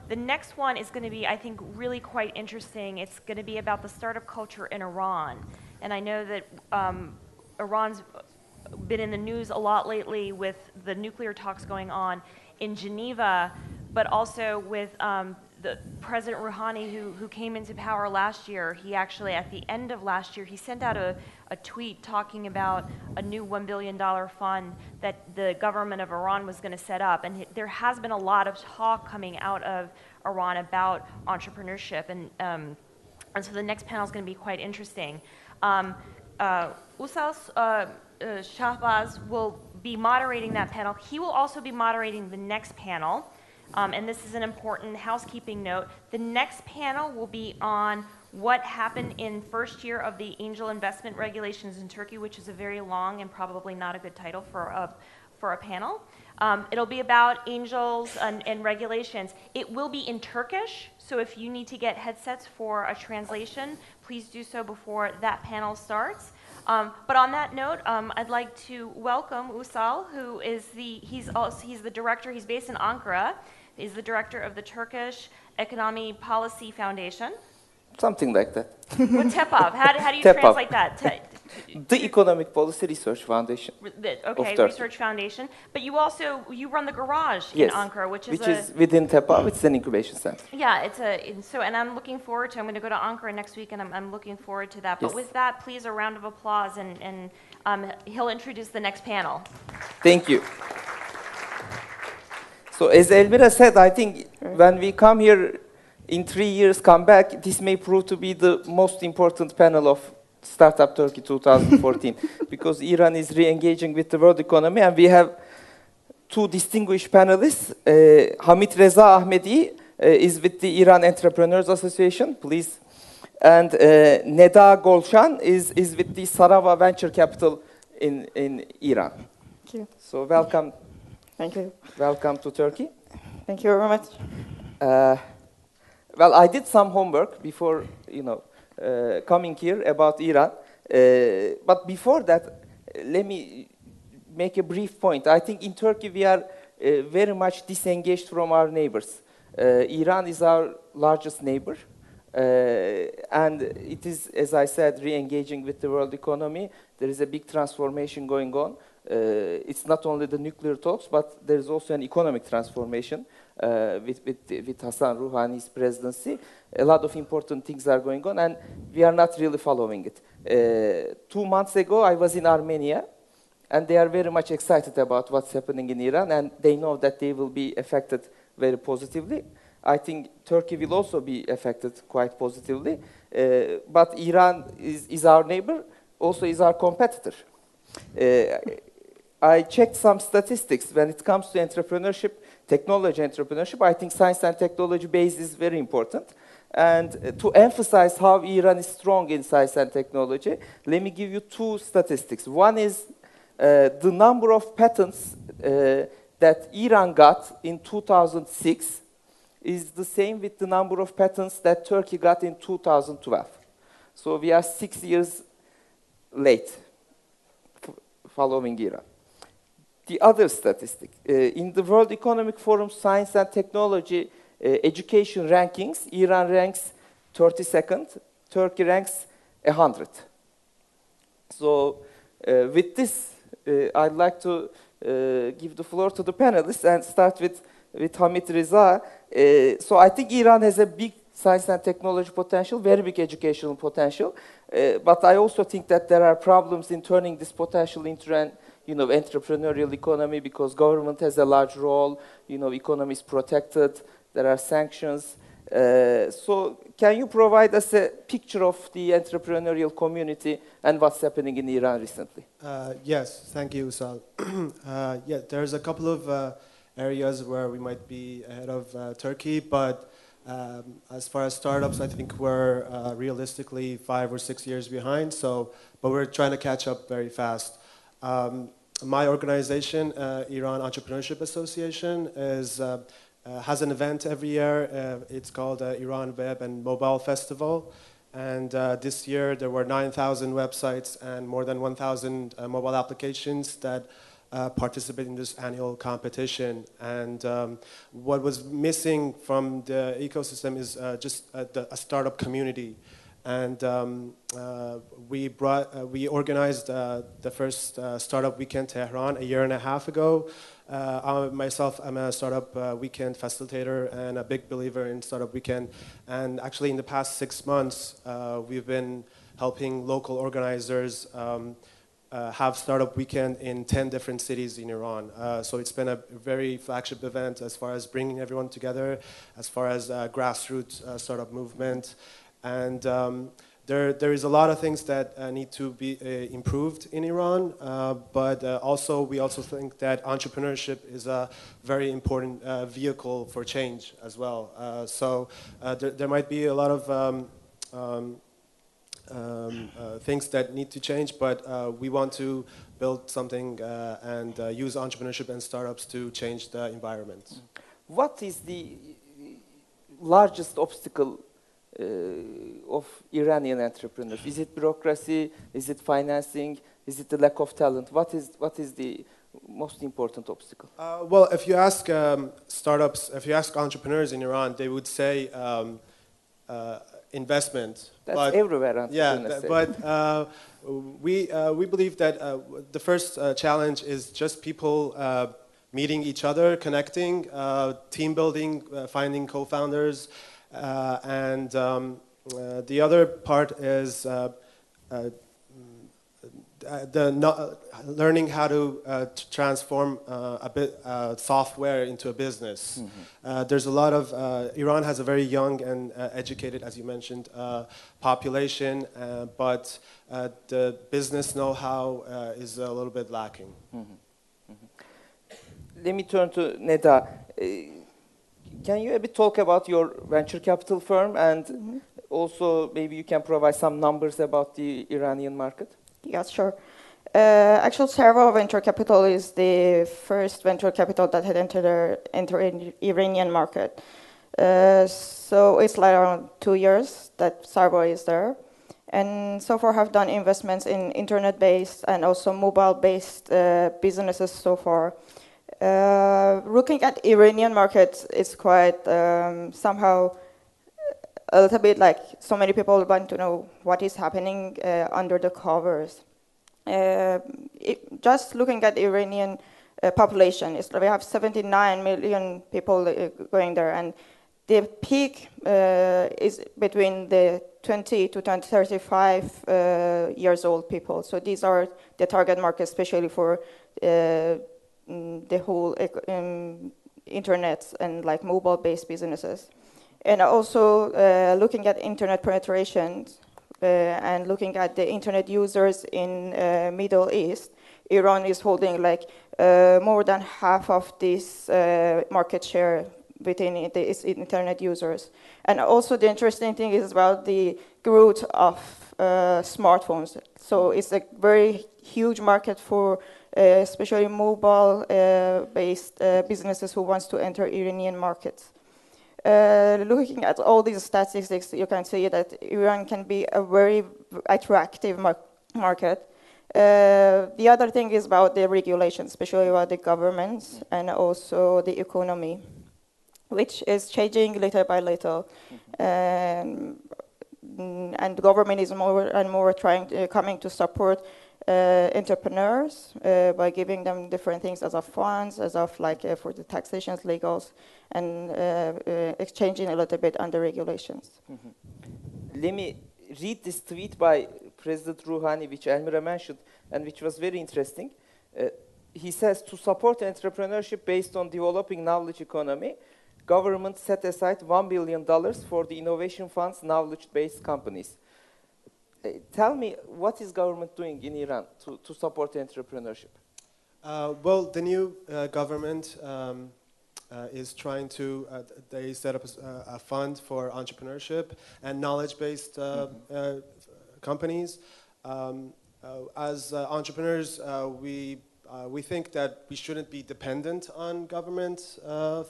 The next one is going to be, I think, really quite interesting. It's going to be about the startup culture in Iran. And I know that Iran's been in the news a lot lately with the nuclear talks going on in Geneva, but also with the President Rouhani, who came into power last year. He actually, at the end of last year, he sent out a tweet talking about a new $1 billion fund that the government of Iran was going to set up. And there has been a lot of talk coming out of Iran about entrepreneurship. And so the next panel is going to be quite interesting. Usal Shahbaz will be moderating that panel. He will also be moderating the next panel. And this is an important housekeeping note. The next panel will be on what happened in first year of the angel investment regulations in Turkey, which is a very long and probably not a good title for a panel. It'll be about angels and regulations. It will be in Turkish, so if you need to get headsets for a translation, please do so before that panel starts. But on that note, I'd like to welcome Usal, who is he's the director. He's based in Ankara. He's the director of the Turkish Economy Policy Foundation. Something like that. What TEPAV? How do you TEPAV. translate that? The Economic Policy Research Foundation. Okay, Research Foundation. But you run the garage in Yes, Ankara, which is within TEPAV. It's an incubation center. Yeah, and I'm looking forward to. I'm going to go to Ankara next week, and I'm looking forward to that. But Yes. with that, please a round of applause, and he'll introduce the next panel. Thank you. So as Elmira said, I think when we come here in 3 years, come back, this may prove to be the most important panel of Startup Turkey 2014 because Iran is re-engaging with the world economy, and we have two distinguished panelists. Hamid Reza Ahmedi is with the Iran Entrepreneurs Association, please. And Neda Golshan is with the Sarava Venture Capital in Iran. Thank you. So welcome. Thank you. Welcome to Turkey. Thank you very much. Well, I did some homework before, coming here about Iran. But before that, let me make a brief point. I think in Turkey we are very much disengaged from our neighbors. Iran is our largest neighbor. And it is, as I said, re-engaging with the world economy. There is a big transformation going on. It's not only the nuclear talks, but there's also an economic transformation with Hassan Rouhani's presidency. A lot of important things are going on, and we are not really following it. 2 months ago, I was in Armenia, and they are very much excited about what's happening in Iran, and they know that they will be affected very positively. I think Turkey will also be affected quite positively. But Iran is our neighbor, also is our competitor. I checked some statistics when it comes to entrepreneurship, technology entrepreneurship. I think science and technology base is very important. And to emphasize how Iran is strong in science and technology, let me give you two statistics. One is the number of patents that Iran got in 2006 is the same with the number of patents that Turkey got in 2012. So we are 6 years late following Iran. The other statistic, in the World Economic Forum Science and Technology Education rankings, Iran ranks 32nd, Turkey ranks 100. So with this, I'd like to give the floor to the panelists and start with Hamid Reza. So I think Iran has a big science and technology potential, very big educational potential. But I also think that there are problems in turning this potential into an entrepreneurial economy because government has a large role, economy is protected, there are sanctions. So can you provide us a picture of the entrepreneurial community and what's happening in Iran recently? Yes, thank you, Usal. Yeah, there's a couple of areas where we might be ahead of Turkey, but as far as startups, I think we're realistically 5 or 6 years behind. But we're trying to catch up very fast. My organization, Iran Entrepreneurship Association, has an event every year. It's called Iran Web and Mobile Festival. And this year there were 9,000 websites and more than 1,000 mobile applications that participate in this annual competition. And what was missing from the ecosystem is just a startup community. And we organized the first Startup Weekend Tehran a year and a half ago. Myself, I'm a Startup Weekend facilitator and a big believer in Startup Weekend. And actually in the past 6 months, we've been helping local organizers have Startup Weekend in 10 different cities in Iran. So it's been a very flagship event as far as bringing everyone together, as far as grassroots startup movement. And there is a lot of things that need to be improved in Iran, but we also think that entrepreneurship is a very important vehicle for change as well. So there might be a lot of things that need to change, but we want to build something and use entrepreneurship and startups to change the environment. What is the largest obstacle of Iranian entrepreneurs? Is it bureaucracy? Is it financing? Is it the lack of talent? What is the most important obstacle? Well, if you ask startups, if you ask entrepreneurs in Iran, they would say investment. That's everywhere. Yeah, but we believe that the first challenge is just people meeting each other, connecting, team building, finding co-founders, and the other part is learning how to transform software into a business. Mm-hmm. There's a lot of Iran has a very young and educated, as you mentioned, population, but the business know-how is a little bit lacking. Mm-hmm. Mm-hmm. Let me turn to Neda. Can you a bit talk about your venture capital firm, and also maybe you can provide some numbers about the Iranian market? Yes, sure. Actually, Servo Venture Capital is the first venture capital that had entered the Iranian market. So it's like around 2 years that Servo is there. And so far have done investments in internet-based and also mobile-based businesses so far. Looking at Iranian markets, it's quite somehow a little bit like so many people want to know what is happening under the covers. Just looking at Iranian population, we have 79 million people going there, and the peak is between the 20 to 35 years old people. So these are the target market, especially for the whole internet and like mobile-based businesses. And also looking at internet penetration and looking at the internet users in Middle East, Iran is holding like more than half of this market share within its internet users. And also the interesting thing is about the growth of smartphones. So it's a very huge market for especially mobile-based businesses who wants to enter Iranian markets. Looking at all these statistics, you can see that Iran can be a very attractive market. The other thing is about the regulations, especially about the governments and also the economy, which is changing little by little. And the government is more and more coming to support entrepreneurs by giving them different things as of funds, as of like for the taxations, legals, and exchanging a little bit on the regulations. Mm-hmm. Let me read this tweet by President Rouhani, which Elmira mentioned, and which was very interesting. He says, to support entrepreneurship based on developing knowledge economy, government set aside $1 billion for the innovation funds knowledge-based companies. Tell me, what is government doing in Iran to support entrepreneurship? Well, the new government is trying to, they set up a fund for entrepreneurship and knowledge-based companies. As entrepreneurs, we think that we shouldn't be dependent on government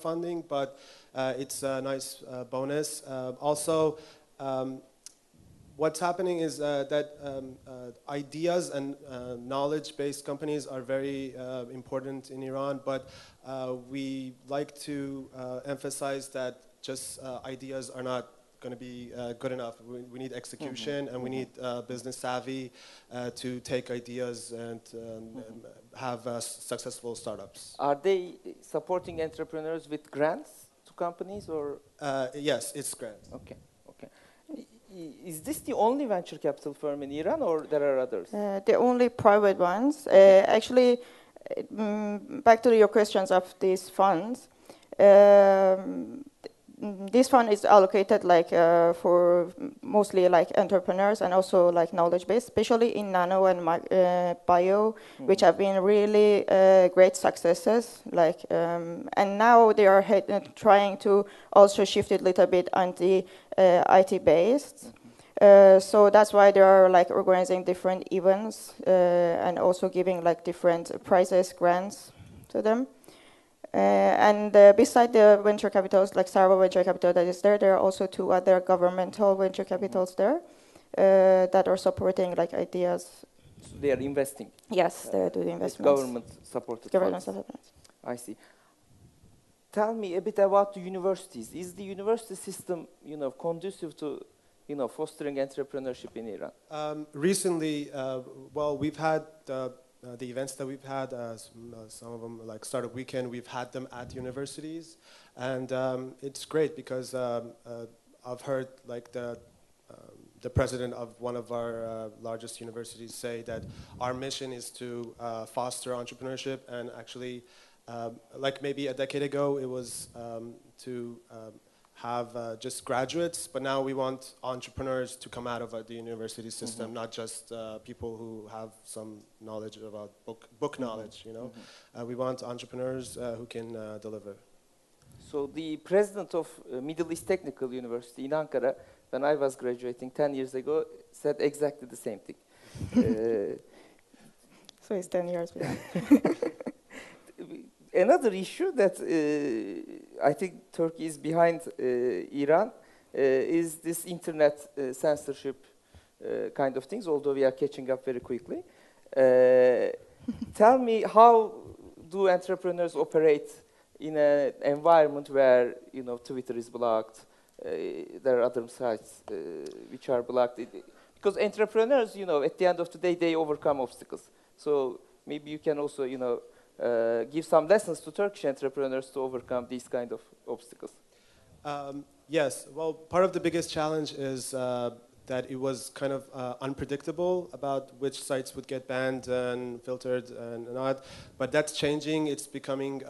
funding, but it's a nice bonus. Also, what's happening is that ideas and knowledge-based companies are very important in Iran, but we like to emphasize that just ideas are not going to be good enough. We need execution, and we need business savvy to take ideas and have successful startups. Are they supporting entrepreneurs with grants to companies or? Yes, it's great. Okay, okay. Is this the only venture capital firm in Iran, or there are others? The only private ones. Actually, back to your questions of these funds. This fund is allocated like for mostly like entrepreneurs and also like knowledge base, especially in nano and bio, which have been really great successes. Like and now they are trying to also shift it a little bit on the IT based. So that's why they are like organizing different events and also giving like different prizes, grants to them. And beside the venture capitals, like Sarva Venture Capital that is there, there are also 2 other governmental venture capitals there that are supporting like ideas. So they are investing. Yes, they are doing investments. Government supported. Government funds. support. I see. Tell me a bit about the universities. Is the university system, conducive to, fostering entrepreneurship in Iran? Recently, well, we've had the events that we've had, some of them like Startup Weekend, we've had them at universities, and it's great because I've heard like the president of one of our largest universities say that our mission is to foster entrepreneurship, and actually, like maybe a decade ago, it was to have just graduates, but now we want entrepreneurs to come out of the university system, not just people who have some knowledge about book knowledge, we want entrepreneurs who can deliver. So the president of Middle East Technical University in Ankara, when I was graduating 10 years ago, said exactly the same thing. So it's 10 years behind. Another issue that I think Turkey is behind Iran is this internet censorship kind of things, although we are catching up very quickly. Tell me, how do entrepreneurs operate in an environment where, Twitter is blocked, there are other sites which are blocked? Because entrepreneurs, at the end of the day, they overcome obstacles. So maybe you can also, give some lessons to Turkish entrepreneurs to overcome these kind of obstacles. Yes, well, part of the biggest challenge is that it was kind of unpredictable about which sites would get banned and filtered and not. But that's changing. It's becoming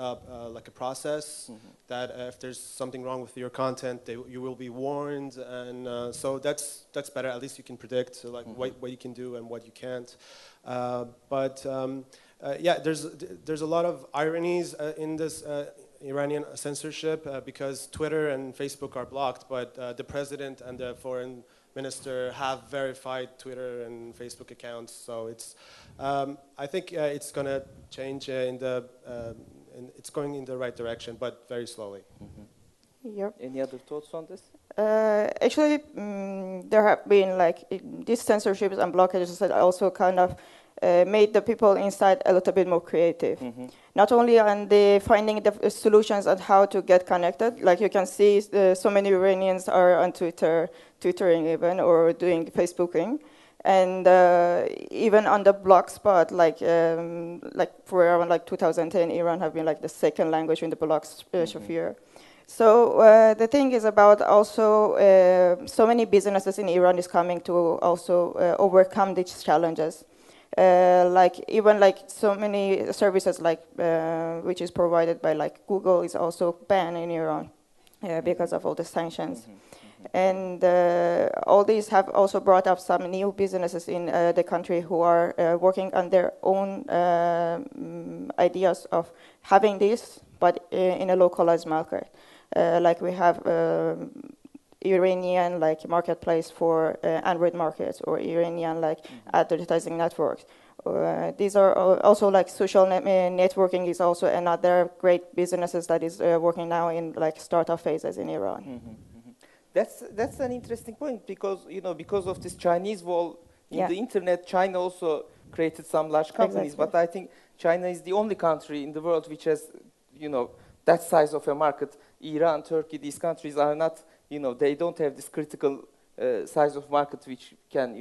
like a process that if there's something wrong with your content, you will be warned. And so that's better. At least you can predict like what you can do and what you can't. Yeah, there's a lot of ironies in this Iranian censorship because Twitter and Facebook are blocked, but the president and the foreign minister have verified Twitter and Facebook accounts. So it's, I think it's going to change it's going in the right direction, but very slowly. Yep. Any other thoughts on this? Actually, there have been like these censorships and blockages that also kind of made the people inside a little bit more creative. Not only on the finding the solutions on how to get connected, like you can see so many Iranians are on Twittering even, or doing Facebooking. And even on the blog spot, like for around like 2010, Iran have been like the second language in the blog sphere. So the thing is about also so many businesses in Iran is coming to also overcome these challenges. Like even like so many services like which is provided by like Google is also banned in Iran because of all the sanctions. And all these have also brought up some new businesses in the country who are working on their own ideas of having this, but in a localized market. Like we have Iranian like marketplace for Android markets, or Iranian like advertising networks. These are also like social networking is also another great businesses that is working now in like startup phases in Iran. That's an interesting point because because of this Chinese wall in Yeah. the internet, China also created some large companies. Exactly. But I think China is the only country in the world which has that size of a market. Iran, Turkey, these countries are not they don't have this critical size of market which can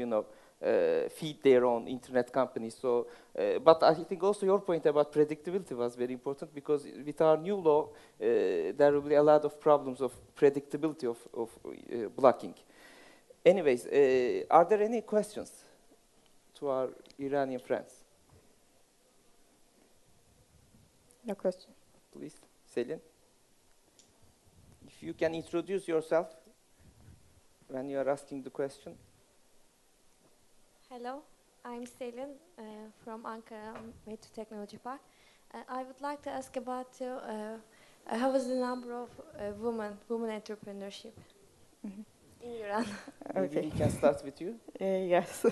feed their own internet companies. So, but I think also your point about predictability was very important because with our new law, there will be a lot of problems of predictability of blocking. Anyways, are there any questions to our Iranian friends? No question. Please, Selin. If you can introduce yourself when you are asking the question. Hello, I'm Selin from Ankara Metro Technology Park. I would like to ask about how is the number of women entrepreneurship in Iran? Maybe Okay. we can start with you. Yes.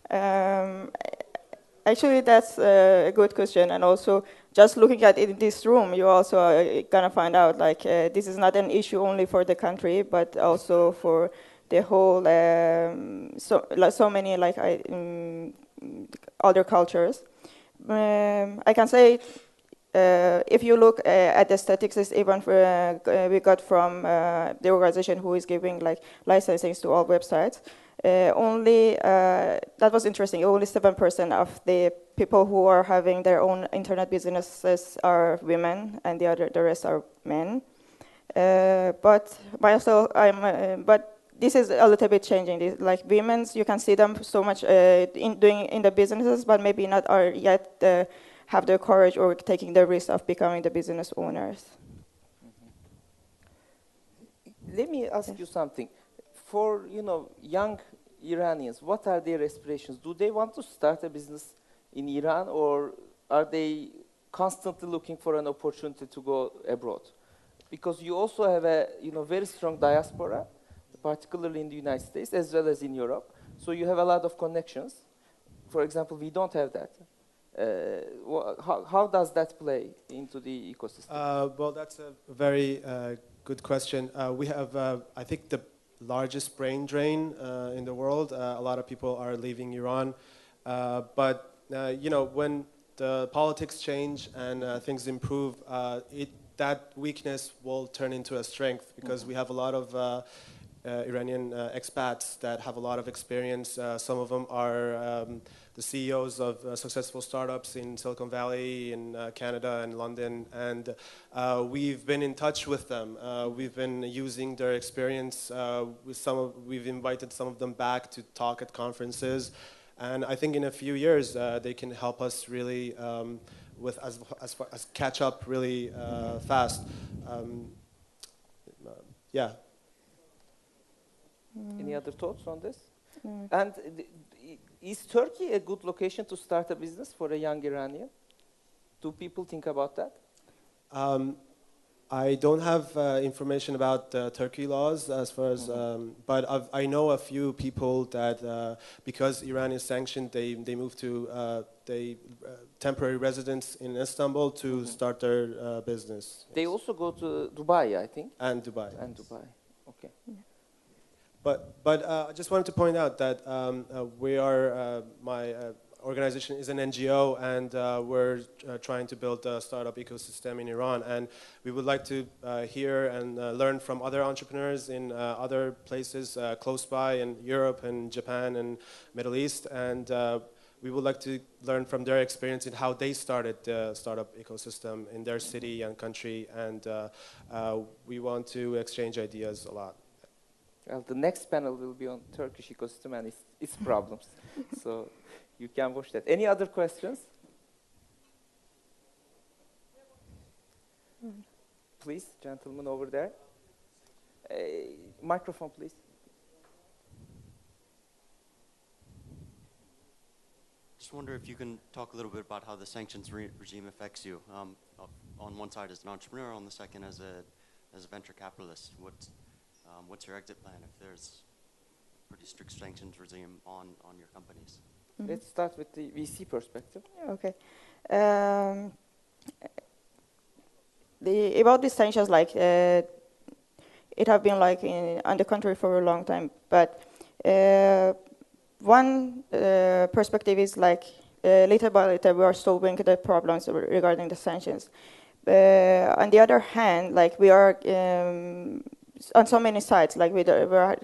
Um, Actually, that's a good question. And also, just looking at it in this room, you also are gonna find out like this is not an issue only for the country, but also for the whole so many other cultures. I can say if you look at the statistics, even we got from the organization who is giving like licensing to all websites, that was interesting. Only 7% of the people who are having their own internet businesses are women, and the rest are men. But but this is a little bit changing. Like women's, you can see them so much in the businesses, but maybe not are yet have the courage or taking the risk of becoming the business owners. Let me ask you something. For young Iranians, what are their aspirations? Do they want to start a business in Iran, or are they constantly looking for an opportunity to go abroad? Because you also have a very strong diaspora, particularly in the United States as well as in Europe. So you have a lot of connections. For example, we don't have that. How does that play into the ecosystem? Well, that's a very good question. We have, I think, the largest brain drain in the world. A lot of people are leaving Iran. But when the politics change and things improve, that weakness will turn into a strength because we have a lot of Iranian expats that have a lot of experience. Some of them are the CEOs of successful startups in Silicon Valley, in Canada and London, and we've been in touch with them. We've been using their experience. We've invited some of them back to talk at conferences, and I think in a few years they can help us really with as catch up really fast. Yeah. Any other thoughts on this? And is Turkey a good location to start a business for a young Iranian? Do people think about that? I don't have information about Turkey laws as far as, but I know a few people that because Iran is sanctioned, they moved to temporary residence in Istanbul to start their business. They also go to Dubai, I think. And Dubai. And Dubai. Okay. Yeah. But I just wanted to point out that we are, my organization is an NGO, and we're trying to build a startup ecosystem in Iran. And we would like to hear and learn from other entrepreneurs in other places close by in Europe and Japan and Middle East. And we would like to learn from their experience in how they started the startup ecosystem in their city and country. And we want to exchange ideas a lot. Well, the next panel will be on Turkish ecosystem and its problems. So you can watch that. Any other questions? Please, gentleman over there. Microphone, please. Just wonder if you can talk a little bit about how the sanctions regime affects you. On one side as an entrepreneur, on the second as a venture capitalist. What's your exit plan if there's a pretty strict sanctions regime on your companies? Let's start with the VC perspective. Okay. About the sanctions, like it have been like on the country for a long time. But one perspective is like little by little we are solving the problems regarding the sanctions. On the other hand, like we are on so many sites, like we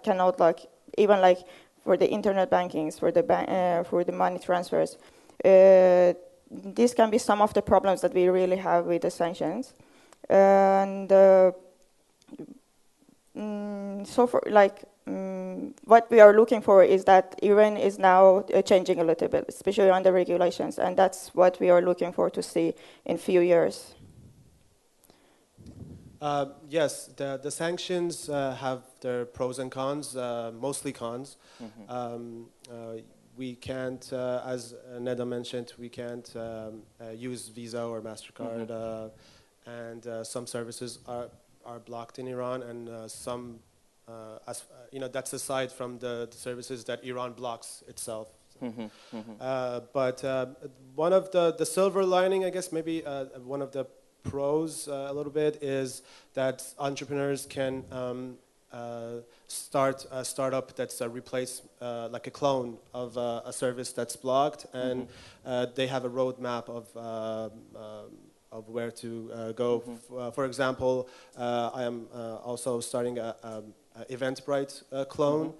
cannot like even like for the internet bankings, for the money transfers. These can be some of the problems that we really have with the sanctions, and so for like what we are looking for is that Iran is now changing a little bit, especially on the regulations, and that's what we are looking for to see in few years. Yes, the sanctions have their pros and cons, mostly cons. We can't, as Neda mentioned, we can't use Visa or MasterCard, and some services are blocked in Iran, and some, that's aside from the services that Iran blocks itself. But one of the silver lining, I guess, maybe one of the pros a little bit is that entrepreneurs can start a startup that's a replace, like a clone of a service that's blocked, and they have a roadmap of where to go. For example, I am also starting a Eventbrite clone.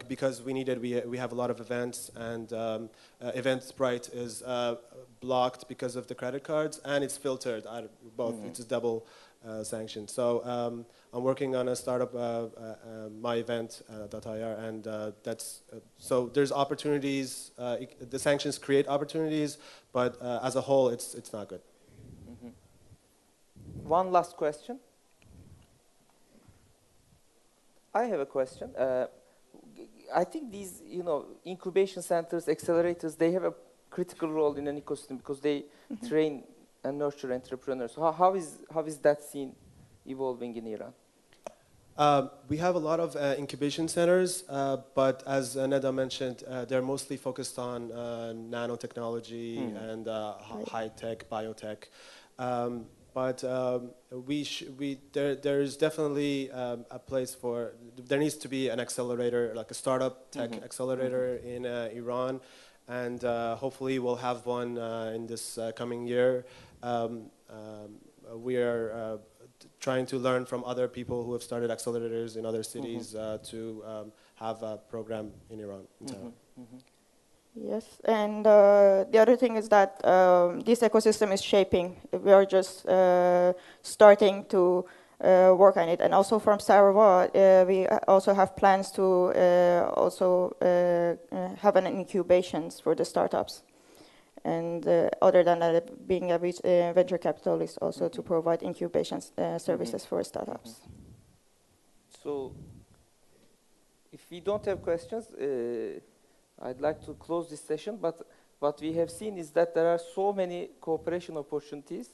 Because we have a lot of events, and Eventbrite is blocked because of the credit cards, and it's filtered out of both. It's a double sanction. So I'm working on a startup, myevent.ir, and that's so there's opportunities. The sanctions create opportunities, but as a whole, it's not good. One last question. I have a question. I think these, incubation centers, accelerators, they have a critical role in an ecosystem because they train and nurture entrepreneurs. So how is that scene evolving in Iran? We have a lot of incubation centers, but as Neda mentioned, they're mostly focused on nanotechnology and high-tech, biotech. But there's definitely a place for, there needs to be an accelerator, like a startup tech accelerator in Iran, and hopefully we'll have one in this coming year. We are trying to learn from other people who have started accelerators in other cities to have a program in Iran. Yes, and the other thing is that this ecosystem is shaping. We are just starting to work on it. And also from Sarawak, we also have plans to also have an incubations for the startups. And other than that, being a venture capitalist, also to provide incubation services for startups. So if we don't have questions, I'd like to close this session, but what we have seen is that there are so many cooperation opportunities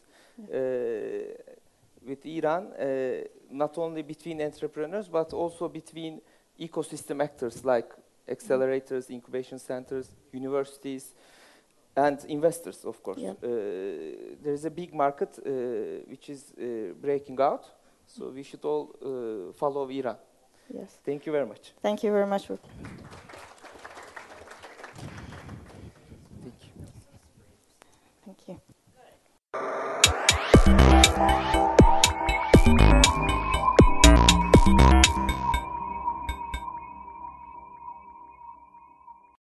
with Iran, not only between entrepreneurs, but also between ecosystem actors like accelerators, incubation centers, universities, and investors, of course. Yeah. There is a big market which is breaking out, so we should all follow Iran. Yes. Thank you very much. Thank you very much.